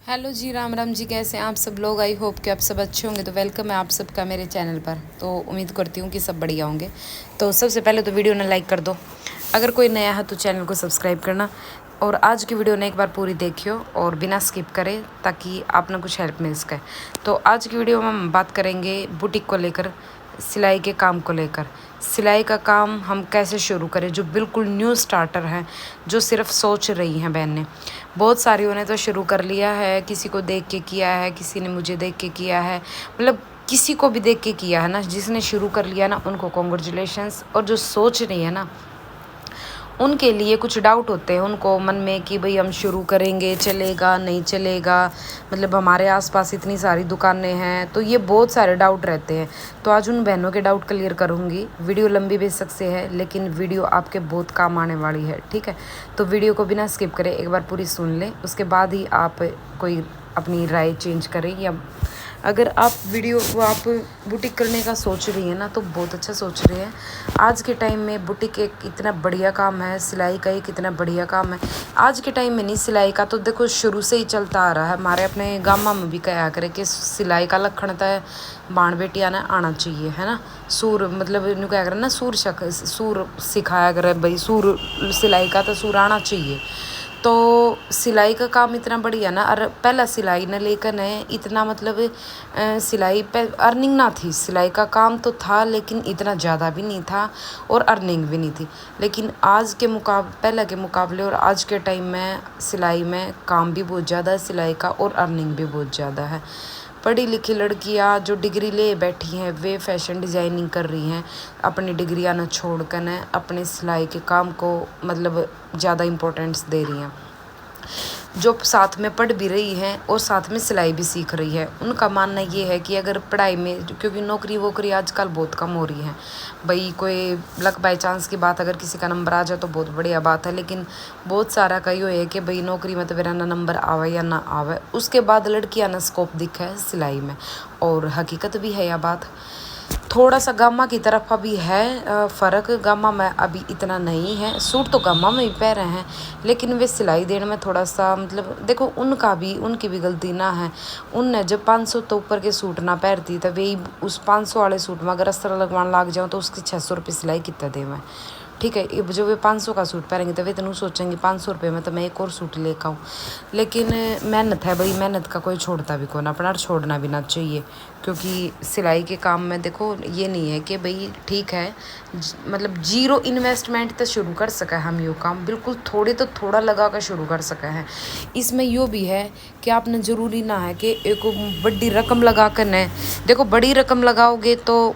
Hello जी, राम राम जी। कैसे हैं आप सब लोग? आई होप कि आप सब अच्छे होंगे। तो वेलकम है आप सबका मेरे चैनल पर। तो उम्मीद करती हूँ कि सब बढ़िया होंगे। तो सबसे पहले तो वीडियो ने लाइक कर दो, अगर कोई नया है तो चैनल को सब्सक्राइब करना, और आज की वीडियो ने एक बार पूरी देखियो और बिना स्किप करें, ताकि आप ना कुछ हेल्प मिल सके। तो आज की वीडियो में हम बात करेंगे बुटीक को लेकर, सिलाई के काम को लेकर। सिलाई का काम हम कैसे शुरू करें, जो बिल्कुल न्यू स्टार्टर हैं, जो सिर्फ सोच रही हैं बहन ने। बहुत सारियों ने तो शुरू कर लिया है, किसी को देख के किया है, किसी ने मुझे देख के किया है, मतलब किसी को भी देख के किया है ना। जिसने शुरू कर लिया ना, उनको कॉन्ग्रेचुलेशंस। और जो सोच रही है ना, उनके लिए कुछ डाउट होते हैं उनको मन में कि भाई हम शुरू करेंगे, चलेगा नहीं चलेगा, मतलब हमारे आसपास इतनी सारी दुकानें हैं, तो ये बहुत सारे डाउट रहते हैं। तो आज उन बहनों के डाउट क्लियर करूँगी। वीडियो लंबी बेशक से है, लेकिन वीडियो आपके बहुत काम आने वाली है, ठीक है। तो वीडियो को बिना स्किप करें एक बार पूरी सुन लें, उसके बाद ही आप कोई अपनी राय चेंज करें। या अगर आप वीडियो को आप बुटीक करने का सोच रही हैं ना, तो बहुत अच्छा सोच रहे हैं। आज के टाइम में बुटीक एक इतना बढ़िया काम है, सिलाई का एक इतना बढ़िया काम है। आज के टाइम में नहीं, सिलाई का तो देखो शुरू से ही चलता आ रहा है। हमारे अपने गामा में भी कहा करे कि सिलाई का लक्षण है बाण बेटी आना चाहिए, है ना। सूर मतलब इन्हों क्या करे ना, सूर सिखाया करे भाई, सूर सिलाई का तो सूर आना चाहिए। तो सिलाई का काम इतना बढ़िया ना, और पहला सिलाई ने लेकर ने इतना मतलब सिलाई पे अर्निंग ना थी। सिलाई का काम तो था, लेकिन इतना ज़्यादा भी नहीं था और अर्निंग भी नहीं थी। लेकिन आज के पहले के मुकाबले और आज के टाइम में सिलाई में काम भी बहुत ज़्यादा है सिलाई का, और अर्निंग भी बहुत ज़्यादा है। पढ़ी लिखी लड़कियां जो डिग्री ले बैठी हैं, वे फैशन डिज़ाइनिंग कर रही हैं, अपनी डिग्रियां न छोड़ कर न अपने सिलाई के काम को मतलब ज़्यादा इम्पोर्टेंस दे रही हैं। जो साथ में पढ़ भी रही हैं और साथ में सिलाई भी सीख रही है, उनका मानना ये है कि अगर पढ़ाई में, क्योंकि नौकरी वोकरी आजकल बहुत कम हो रही है भाई, कोई लक बाई चांस की बात अगर किसी का नंबर आ जाए तो बहुत बढ़िया बात है, लेकिन बहुत सारा का ये है कि भाई नौकरी में तो मेरा ना नंबर आवे या ना आवे, उसके बाद लड़कियां ना स्कोप दिखा है सिलाई में। और हकीकत भी है यह बात। थोड़ा सा गामा की तरफ अभी है फ़र्क, गामा में अभी इतना नहीं है। सूट तो गामा में ही पह रहे हैं, लेकिन वे सिलाई देने में थोड़ा सा मतलब देखो उनकी भी गलती ना है। उनने जब 500 तो ऊपर के सूट ना पहनती, तो वे उस 500 वाले सूट में अगर अस्तर लगवाने लग जाऊँ तो उसकी 600 रुपये सिलाई कितना दे मैं, ठीक है। अब जो वे 500 का सूट पहनेंगे तो वे इतना सोचेंगे 500 रुपये में तो मैं एक और सूट लेकर आऊँ। लेकिन मेहनत है भाई, मेहनत का कोई छोड़ता भी कौन, अपना छोड़ना भी ना चाहिए। क्योंकि सिलाई के काम में देखो ये नहीं है कि भाई ठीक है मतलब जीरो इन्वेस्टमेंट तो शुरू कर सका है हम यो काम, बिल्कुल थोड़े तो थोड़ा लगा कर शुरू कर सका है। इसमें यो भी है कि आपने ज़रूरी ना है कि एक बड़ी रकम लगा कर न, देखो बड़ी रकम लगाओगे तो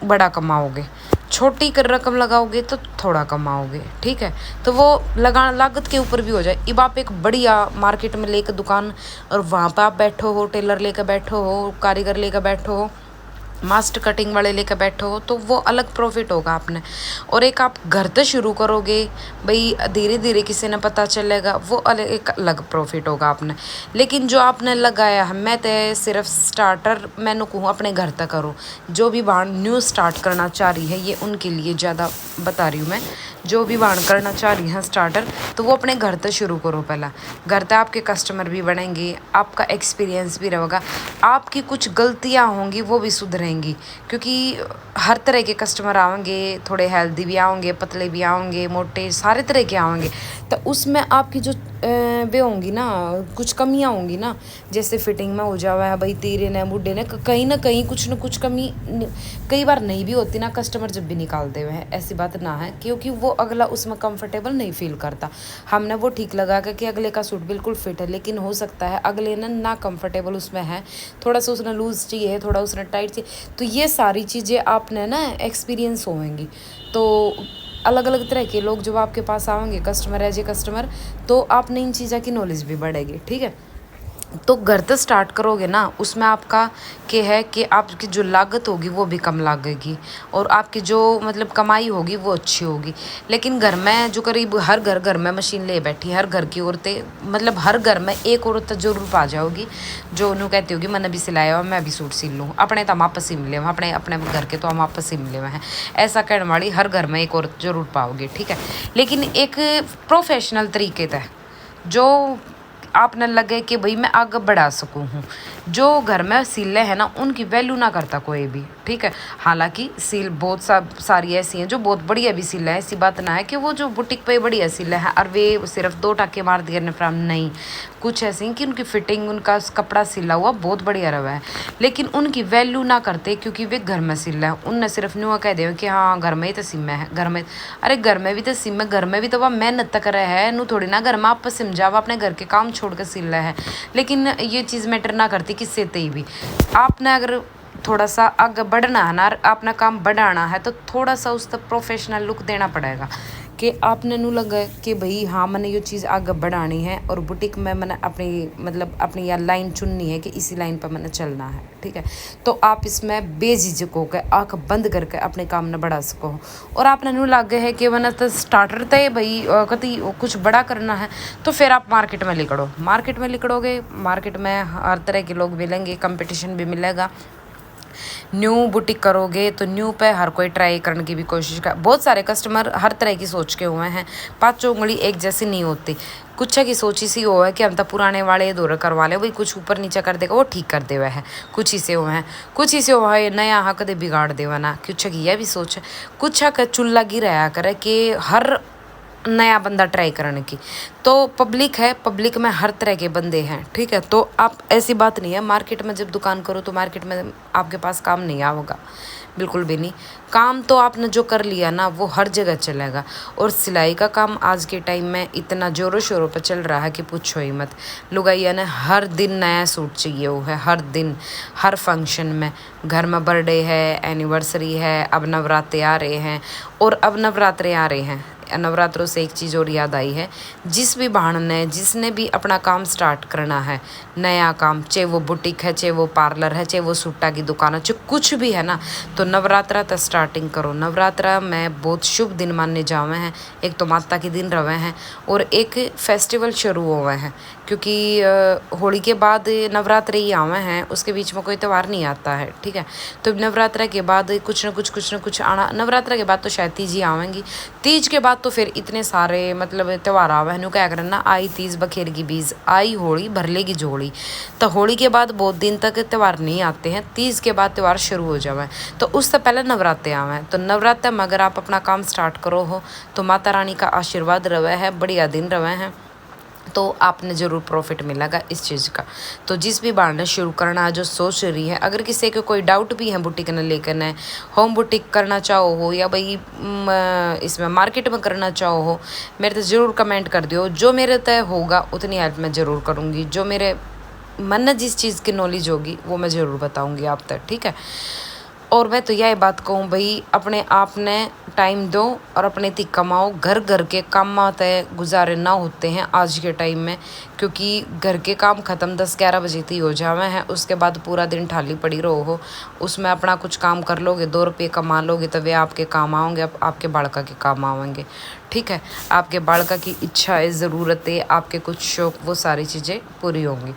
बड़ा कमाओगे, छोटी कर रकम लगाओगे तो थोड़ा कमाओगे, ठीक है। तो वो लागत के ऊपर भी हो जाए। अब आप एक बढ़िया मार्केट में लेकर दुकान, और वहाँ पर आप बैठो हो, टेलर लेकर बैठो हो, कारीगर लेकर बैठो हो, मास्टर कटिंग वाले लेकर बैठो हो, तो वो अलग प्रॉफिट होगा आपने। और एक आप घर से शुरू करोगे भाई, धीरे धीरे किसी ने पता चलेगा, वो एक अलग प्रॉफिट होगा आपने। लेकिन जो आपने लगाया है, मैं तो सिर्फ स्टार्टर मैंने कहूँ अपने घर तक करो। जो भी वाहन न्यू स्टार्ट करना चाह रही है, ये उनके लिए ज़्यादा बता रही हूँ मैं। जो भी वाहन करना चाह रही हैं स्टार्टर, तो वो अपने घर से शुरू करो। पहला घर से आपके कस्टमर भी बढ़ेंगे, आपका एक्सपीरियंस भी रहेगा, आपकी कुछ गलतियाँ होंगी वो भी सुधरेंगी। क्योंकि हर तरह के कस्टमर आएंगे, थोड़े हेल्दी भी आएंगे, पतले भी आएंगे, मोटे, सारे तरह के आएंगे। तो उसमें आपकी जो वे होंगी ना, कुछ कमियां होंगी ना, जैसे फिटिंग में हो जावा है भाई, तेरे ने बुढ़े ने कहीं ना कहीं कुछ ना कुछ कमी कई बार नहीं भी होती ना, कस्टमर जब भी निकालते हुए हैं, ऐसी बात ना है। क्योंकि वो अगला उसमें कंफर्टेबल नहीं फील करता। हमने वो ठीक लगा कि अगले का सूट बिल्कुल फिट है, लेकिन हो सकता है अगले ना कंफर्टेबल उसमें है, थोड़ा सा उसने लूज़ चाहिए, थोड़ा उसने टाइट चाहिए। तो ये सारी चीज़ें आपने ना एक्सपीरियंस होंगी। तो अलग अलग तरह के लोग जब आपके पास आएंगे, कस्टमर एज ए कस्टमर, तो आपने इन चीज़ों की नॉलेज भी बढ़ेगी, ठीक है। तो घर से स्टार्ट करोगे ना, उसमें आपका क्या है कि आपकी जो लागत होगी वो भी कम लगेगी, और आपकी जो मतलब कमाई होगी वो अच्छी होगी। लेकिन घर में जो करीब हर घर में मशीन ले बैठी, हर घर की औरतें, मतलब हर घर में एक औरत जरूर पा जाओगी जो उन्होंने कहती होगी मैंने भी सिलाया हुआ, मैं भी सूट सिल लूँ, अपने तो हम आप सिल ले, अपने अपने घर के तो हम आप सिल ले हैं, ऐसा कहने वाली हर घर में एक औरत जरूर पाओगे, ठीक है। लेकिन एक प्रोफेशनल तरीके से, जो आपने लगे कि भाई मैं आगे बढ़ा सकूँ हूँ। जो घर में सीलें हैं ना उनकी वैल्यू ना करता कोई भी, ठीक है। हालांकि सील बहुत सारी ऐसी हैं जो बहुत बढ़िया भी सीलें हैं, ऐसी बात ना है कि वो जो बुटीक पे बढ़िया सीलें हैं और वे सिर्फ 2 टाके मार दिए ने फ्राम, नहीं। कुछ ऐसी हैं कि उनकी फिटिंग, उनका कपड़ा सिला हुआ बहुत बढ़िया रहा है, लेकिन उनकी वैल्यू ना करते क्योंकि वे घर में सिल है। उनने सिर्फ न्यू कह दे कि हाँ घर में ही तो सिम है, घर में। अरे घर में भी तो सिम है, घर में भी तो वह मेहनत तक रहा है नू, थोड़ी ना घर में आप समझावा अपने घर के काम छोड़ कर सिल रहा है। लेकिन ये चीज़ मैटर ना करती किससे तई भी। आपने अगर थोड़ा सा आगे बढ़ना है ना, अपना काम बढ़ाना है, तो थोड़ा सा उस तक प्रोफेशनल लुक देना पड़ेगा कि आपने नू लगा कि भाई हाँ मैंने ये चीज़ आगे बढ़ानी है और बुटीक में मैंने अपनी मतलब अपनी या लाइन चुननी है कि इसी लाइन पर मैंने चलना है, ठीक है। तो आप इसमें बेझिझक होकर आँख बंद करके अपने काम न बढ़ा सको। और आपने नू लगे है कि मैंने तो स्टार्टर तय भाई कति कुछ बड़ा करना है, तो फिर आप मार्केट में लिखड़ो। मार्केट में लिखड़ोगे, मार्केट में हर तरह के लोग मिलेंगे, कंपटीशन भी मिलेगा। न्यू बुटीक करोगे तो न्यू पे हर कोई ट्राई करने की भी कोशिश कर। बहुत सारे कस्टमर हर तरह की सोच के हुए हैं, पाँचों उंगली एक जैसी नहीं होती। कुछ की सोच इसी हो है कि हम तो पुराने वाले दौरे करवा ले, वही कुछ ऊपर नीचे कर देगा वो ठीक कर दे हुआ है। कुछ ही से हुए हैं, कुछ ही से हुआ है नया हक दे बिगाड़ देवा ना। कुछ की यह भी सोच है, कुछ का चुल्ला गिराया करे कि हर नया बंदा ट्राई करने की। तो पब्लिक है, पब्लिक में हर तरह के बंदे हैं, ठीक है। तो आप ऐसी बात नहीं है, मार्केट में जब दुकान करो तो मार्केट में आपके पास काम नहीं आएगा, बिल्कुल भी नहीं। काम तो आपने जो कर लिया ना वो हर जगह चलेगा। और सिलाई का काम आज के टाइम में इतना ज़ोरों शोरों पर चल रहा है कि पूछो ही मत। लुगाइया ने हर दिन नया सूट चाहिए वो है, हर दिन, हर फंक्शन में। घर में बर्थडे है, एनिवर्सरी है, अब नवरात्रे आ रहे हैं, और अब नवरात्रे आ रहे हैं। नवरात्रों से एक चीज़ और याद आई है, जिस भी बहन ने जिसने भी अपना काम स्टार्ट करना है, नया काम, चाहे वो बुटीक है, चाहे वो पार्लर है, चाहे वो सूटा की दुकान है, चाहे कुछ भी है ना, तो नवरात्रा तक स्टार्टिंग करो। नवरात्रा में बहुत शुभ दिन मानने जावे हैं। एक तो माता के दिन रहे हैं और एक फेस्टिवल शुरू हुए हैं, क्योंकि होली के बाद नवरात्रे ही आवे हैं, उसके बीच में कोई त्यौहार नहीं आता है, ठीक है। तो नवरात्रा के बाद कुछ न कुछ आना। नवरात्रा के बाद तो शायद तीज ही आवेंगी, तीज के बाद तो फिर इतने सारे मतलब त्यौहार आवे हैं। क्या करना, आई तीज बखेर की बीज, आई होली भर लेगी झोली। तो होली के बाद बहुत दिन तक त्यौहार नहीं आते हैं, तीज के बाद त्यौहार शुरू हो जावे, तो उससे पहले नवरात्रे आवे। तो नवरात्रे में अगर आप अपना काम स्टार्ट करो हो तो माता रानी का आशीर्वाद रवे है, बढ़िया दिन रवे हैं, तो आपने ज़रूर प्रॉफिट मिलेगा इस चीज़ का। तो जिस भी बार ने शुरू करना है, जो सोच रही है, अगर किसी को कोई डाउट भी है बुटीक ने लेकर है, होम बुटीक करना चाहो हो या भाई इसमें मार्केट में करना चाहो हो, मेरे तो ज़रूर कमेंट कर दियो। जो मेरे तय होगा उतनी हेल्प मैं ज़रूर करूँगी। जो मेरे मन में जिस चीज़ की नॉलेज होगी वो मैं ज़रूर बताऊँगी आप तक, ठीक है। और मैं तो यह बात कहूँ भाई, अपने आप ने टाइम दो और अपने ती कमाओ। घर घर के काम तय गुजारे ना होते हैं आज के टाइम में, क्योंकि घर के काम ख़त्म 10-11 बजे तक हो जावे हैं, उसके बाद पूरा दिन ठाली पड़ी रहो हो। उसमें अपना कुछ काम कर लोगे, 2 रुपये कमा लोगे, तो वे आपके काम आओगे, आपके बालका के काम आवेंगे, ठीक है। आपके बालका की इच्छा है, ज़रूरतें, आपके कुछ शौक, वो सारी चीज़ें पूरी होंगी।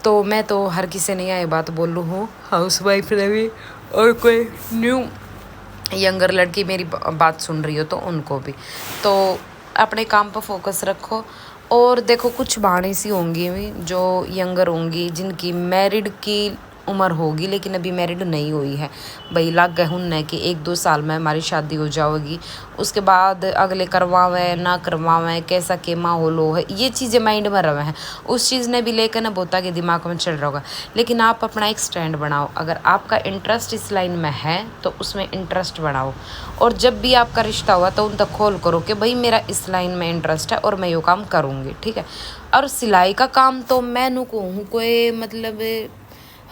तो मैं तो हर किसी ने यह बात बोल लूँ हूँ, हाउस वाइफ ने भी, और कोई न्यू यंगर लड़की मेरी बात सुन रही हो तो उनको भी। तो अपने काम पर फोकस रखो। और देखो कुछ बाणी सी होंगी जो यंगर होंगी, जिनकी मैरिड की उम्र होगी लेकिन अभी मैरिड नहीं हुई है। भाई लग गए हुन कि 1-2 साल में हमारी शादी हो जाएगी, उसके बाद अगले करवावें ना करवावें, कैसा के माहौल हो है, ये चीज़ें माइंड में रहे हैं। उस चीज़ ने भी लेकर ना बोता के दिमाग में चल रहा होगा। लेकिन आप अपना एक स्टैंड बनाओ। अगर आपका इंटरेस्ट इस लाइन में है तो उसमें इंटरेस्ट बढ़ाओ। और जब भी आपका रिश्ता हुआ तो उन तक खोल करो कि भाई मेरा इस लाइन में इंटरेस्ट है और मैं ये काम करूँगी, ठीक है। और सिलाई का काम तो मैं नू कहूँ कोई मतलब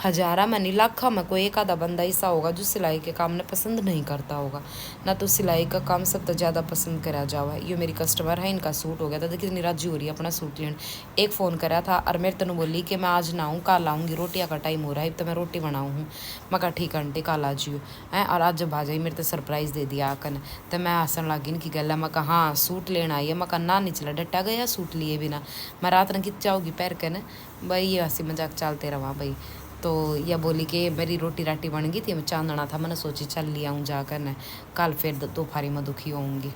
हज़ारा में नहीं, लाखा में कोई एक आधा बंदा ऐसा होगा जो सिलाई के काम ने पसंद नहीं करता होगा ना। तो सिलाई का काम सब तो ज़्यादा पसंद करा जावा। ये मेरी कस्टमर है, इनका सूट हो गया था, देखिए कितनी राजी हो रही है अपना सूट लेने। एक फ़ोन करा था और मेरे तनु बोली कि मैं आज ना आऊँ, कल आऊँगी, रोटियाँ का टाइम हो रहा है तो मैं रोटी बनाऊँ हूँ। मैं कहा ठीक आंटी कल आ जियो हैं। और आज जब आ जाई मेरे तो सरप्राइज़ दे दिया आकन। तो मैं हंसन लगी इनकी गल है। मैं कहा हाँ सूट लेना आई है। मैं कहा ना नहीं चला, डटा गया सूट लिए बिना, मैं रात न खिंच जाऊँगी पैर के न भाई। ये हंसी मजाक चलते रहा भाई। तो यह बोली कि मेरी रोटी राटी बन गई थी, मैं चांदना था, मैंने सोची चल लिया हूँ जाकर न, कल फिर दोपहरी में दुखी होंगी।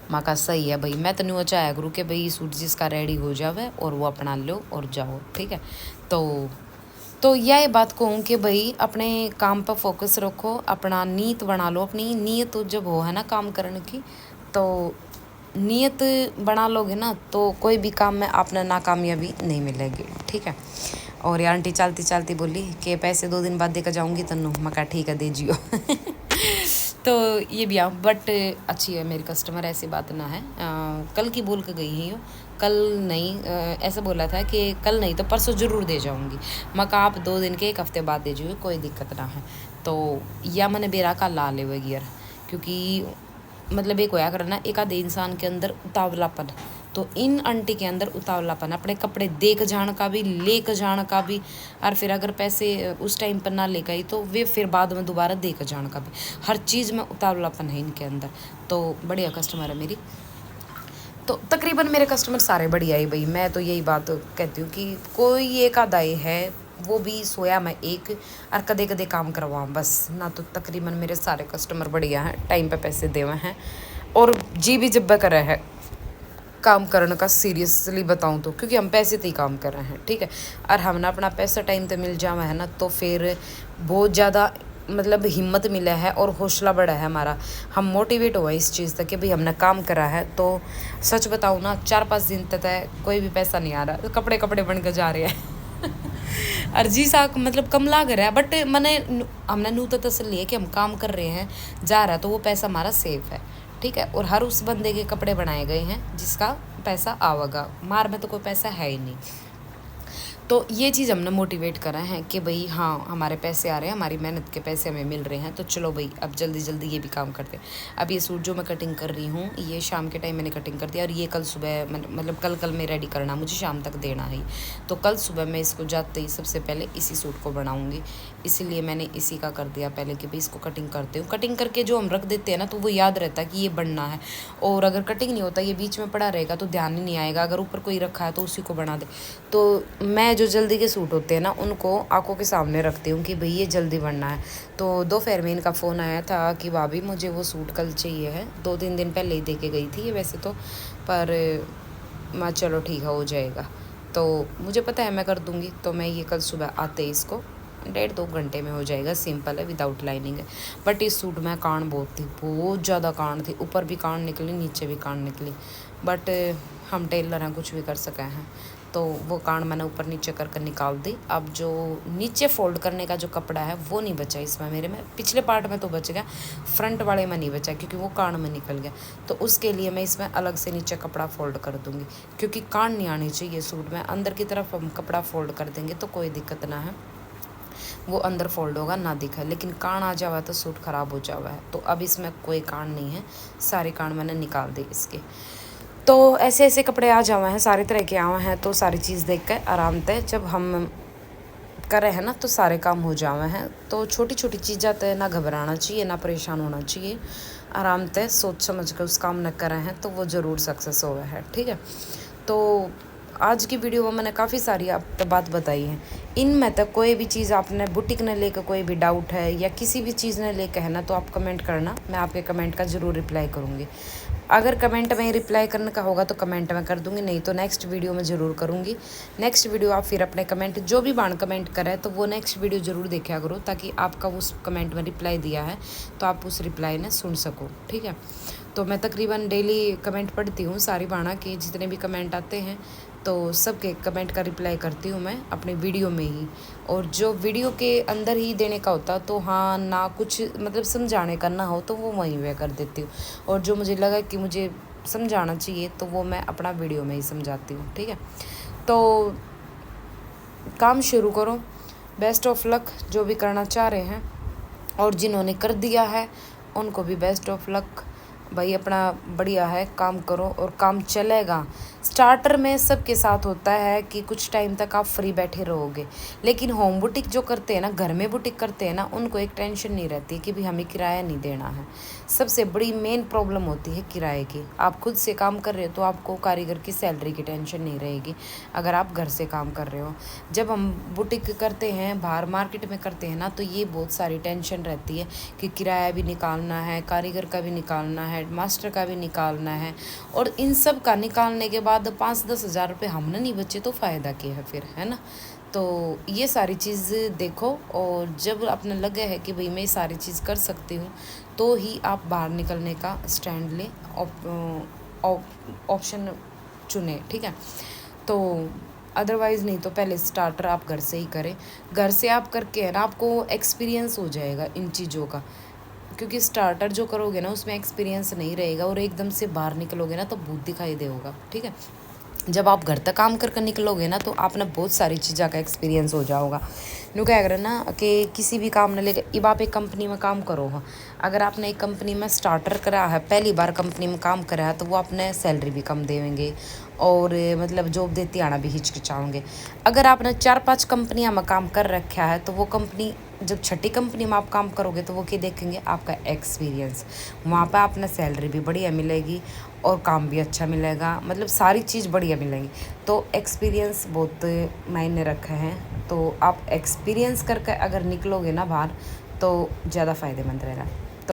माँ का सही है भाई, मैं तो नहीं चाहा करूँ कि भाई सूट जिसका रेडी हो जावे और वो अपना लो और जाओ, ठीक है। तो यह बात कहूँ कि भाई अपने काम पर फोकस रखो, अपना नीयत बना लो। अपनी नीयत जब हो है ना काम करने की, तो नीयत बना लोगे ना तो कोई भी काम में आपने नाकामयाबी नहीं मिलेगी, ठीक है। और ये आंटी चलती चलती बोली कि पैसे 2 दिन बाद देकर जाऊँगी तन्नू। मैं कहा ठीक है दे जियो। तो ये भी आप बट अच्छी है मेरी कस्टमर, ऐसी बात ना है। कल की बोल के गई है, कल नहीं, ऐसा बोला था कि कल नहीं तो परसों ज़रूर दे जाऊँगी। मैं कहा आप 2 दिन के 1 हफ्ते बाद दे जाइए, कोई दिक्कत ना है। तो या मैंने बेरा का ला ले वगैरह, क्योंकि मतलब एक होया करना एक आधे इंसान के अंदर उतावलापन, तो इन आंटी के अंदर उतावलापन, अपने कपड़े देख जान का भी, लेकर जान का भी, और फिर अगर पैसे उस टाइम पर ना ले गई तो वे फिर बाद में दोबारा देकर जान का भी, हर चीज़ में उतावलापन है इनके अंदर। तो बढ़िया कस्टमर है मेरी। तो तकरीबन मेरे कस्टमर सारे बढ़िया ही भाई। मैं तो यही बात कहती हूँ कि कोई एक आधा ही है, वो भी सोया मैं एक, और कदे कदे काम करवाऊँ बस ना। तो तकरीबन मेरे सारे कस्टमर बढ़िया हैं, टाइम पे पैसे देवे हैं, और जी भी जब करे है काम करने का। सीरियसली बताऊँ तो क्योंकि हम पैसे से ही काम कर रहे हैं, ठीक है। और हम ना अपना पैसा टाइम पे मिल जावा है ना, तो फिर बहुत ज़्यादा मतलब हिम्मत मिला है और हौसला बढ़ा है हमारा। हम मोटिवेट हुआ इस चीज़ तक कि भाई हमने काम करा है। तो सच बताऊँ ना, 4-5 दिन तक है कोई भी पैसा नहीं आ रहा, तो कपड़े कपड़े बन के जा रहे हैं। अर्जी सा मतलब कम लाग रहा है, बट हमने नू तो तसल्ली है कि हम काम कर रहे हैं, जा रहा है, तो वो पैसा हमारा सेफ है, ठीक है। और हर उस बंदे के कपड़े बनाए गए हैं जिसका पैसा आवेगा, मार में तो कोई पैसा है ही नहीं। तो ये चीज़ हमने मोटिवेट करा है कि भाई हाँ हमारे पैसे आ रहे हैं, हमारी मेहनत के पैसे हमें मिल रहे हैं, तो चलो भाई अब जल्दी जल्दी ये भी काम करते हैं। अब ये सूट जो मैं कटिंग कर रही हूँ, ये शाम के टाइम मैंने कटिंग कर दिया, और ये कल सुबह मतलब कल में रेडी करना, मुझे शाम तक देना है। तो कल सुबह मैं इसको जाते ही सबसे पहले इसी सूट को बनाऊँगी, इसीलिए मैंने इसी का कर दिया पहले कि भाई इसको कटिंग करते हूँ। कटिंग करके जो हम रख देते हैं ना, तो वो याद रहता है कि ये बनना है। और अगर कटिंग नहीं होता, ये बीच में पड़ा रहेगा तो ध्यान ही नहीं आएगा। अगर ऊपर कोई रखा है तो उसी को बना दे। तो मैं जो जल्दी के सूट होते हैं ना, उनको आंखों के सामने रखती हूँ कि भाई ये जल्दी बनना है। तो दोपहर में इनका फ़ोन आया था कि भाभी मुझे वो सूट कल चाहिए है। 2-3 दिन पहले ही दे के गई थी ये वैसे तो, पर मैं चलो ठीक है हो जाएगा। तो मुझे पता है मैं कर दूँगी, तो मैं ये कल सुबह आते ही इसको 1.5-2 घंटे में हो जाएगा। सिंपल है, विदाउट लाइनिंग है। बट इस सूट में कान बहुत थी, बहुत ज़्यादा कान थी, ऊपर भी कान निकली, नीचे भी कान निकली। बट हम टेलर हैं, कुछ भी कर सके हैं। तो वो कान मैंने ऊपर नीचे कर निकाल दी। अब जो नीचे फोल्ड करने का जो कपड़ा है वो नहीं बचा इसमें मेरे में। पिछले पार्ट में तो बच गया, फ्रंट वाले में नहीं बचा क्योंकि वो कान में निकल गया। तो उसके लिए मैं इसमें अलग से नीचे कपड़ा फोल्ड कर दूँगी, क्योंकि कान नहीं आनी चाहिए सूट में। अंदर की तरफ हम कपड़ा फोल्ड कर देंगे तो कोई दिक्कत ना है, वो अंदर फोल्ड होगा ना दिखा। लेकिन कान आ जावा तो सूट ख़राब हो जावा है। तो अब इसमें कोई कान नहीं है, सारे कान मैंने निकाल दी इसके। तो ऐसे ऐसे कपड़े आ जावा हैं, सारे तरह के आवा हैं। तो सारी चीज़ देख कर आराम से जब हम कर रहे हैं ना, तो सारे काम हो जावे हैं। तो छोटी छोटी चीज़ें तो ना घबराना चाहिए, ना परेशान होना चाहिए। आराम से सोच समझ कर उस काम न कर रहे हैं तो वो ज़रूर सक्सेस हुआ है, ठीक है। तो आज की वीडियो में मैंने काफ़ी सारी आप बात बताई है। इनमें तक कोई भी चीज़ आपने बुटीक ने लेकर कोई भी डाउट है या किसी भी चीज़ ने लेकर है ना, तो आप कमेंट करना, मैं आपके कमेंट का ज़रूर रिप्लाई करूँगी। अगर कमेंट में रिप्लाई करने का होगा तो कमेंट में कर दूँगी, नहीं तो नेक्स्ट वीडियो में ज़रूर करूँगी। नेक्स्ट वीडियो आप फिर अपने कमेंट जो भी बाण कमेंट करें तो वो नेक्स्ट वीडियो ज़रूर देखा करो, ताकि आपका उस कमेंट में रिप्लाई दिया है तो आप उस रिप्लाई ने सुन सको, ठीक है। तो मैं तकरीबन डेली कमेंट पढ़ती हूँ, सारी बाणा के जितने भी कमेंट आते हैं तो सबके कमेंट का रिप्लाई करती हूँ मैं अपने वीडियो में ही। और जो वीडियो के अंदर ही देने का होता तो हाँ ना कुछ मतलब समझाने का ना हो तो वो वहीं वह कर देती हूँ। और जो मुझे लगा कि मुझे समझाना चाहिए तो वो मैं अपना वीडियो में ही समझाती हूँ, ठीक है। तो काम शुरू करो, बेस्ट ऑफ लक जो भी करना चाह रहे हैं, और जिन्होंने कर दिया है उनको भी बेस्ट ऑफ लक। भाई अपना बढ़िया है, काम करो और काम चलेगा। स्टार्टर में सबके साथ होता है कि कुछ टाइम तक आप फ्री बैठे रहोगे, लेकिन होम बुटीक जो करते हैं ना, घर में बुटीक करते हैं ना, उनको एक टेंशन नहीं रहती कि भी हमें किराया नहीं देना है। सबसे बड़ी मेन प्रॉब्लम होती है किराए की। आप खुद से काम कर रहे हो तो आपको कारीगर की सैलरी की टेंशन नहीं रहेगी अगर आप घर से काम कर रहे हो। जब हम बुटीक करते हैं, बाहर मार्केट में करते हैं ना, तो ये बहुत सारी टेंशन रहती है कि किराया भी निकालना है, कारीगर का भी निकालना है, हेड मास्टर का भी निकालना है, और इन सब का निकालने के बाद 5-10 हज़ार रुपये हमने नहीं बचे तो फ़ायदा क्या है फिर, है ना। तो ये सारी चीज़ देखो, और जब अपने लगे है कि भाई मैं ये सारी चीज़ कर सकती हूँ तो ही आप बाहर निकलने का स्टैंड लें, ऑप्शन चुने, ठीक है। तो अदरवाइज़ नहीं तो पहले स्टार्टर आप घर से ही करें। घर से आप करके है ना आपको एक्सपीरियंस हो जाएगा इन चीज़ों का, क्योंकि स्टार्टर जो करोगे ना उसमें एक्सपीरियंस नहीं रहेगा, और एकदम से बाहर निकलोगे ना तो भूत दिखाई देगा, ठीक है। जब आप घर तक काम कर निकलोगे ना तो आपने बहुत सारी चीज़ों का एक्सपीरियंस हो जाओगा। न्यू क्या करें ना कि किसी भी काम ने लेकर, अब आप एक कंपनी में काम करो हो, अगर आपने एक कंपनी में स्टार्टर करा है, पहली बार कंपनी में काम करा है, तो वो आपने सैलरी भी कम देंगे, और मतलब जॉब देती आना भी हिचकिचाओगे। अगर आपने 4-5 कंपनियां में काम कर रखा है तो वो कंपनी, जब छठी कंपनी में आप काम करोगे तो वो क्या देखेंगे, आपका एक्सपीरियंस। वहाँ पर आपने सैलरी भी बढ़िया मिलेगी और काम भी अच्छा मिलेगा, मतलब सारी चीज़ बढ़िया मिलेगी। तो एक्सपीरियंस बहुत मायने रखा है। तो आप एक्सपीरियंस करके अगर निकलोगे ना बाहर तो ज़्यादा फ़ायदेमंद रहेगा।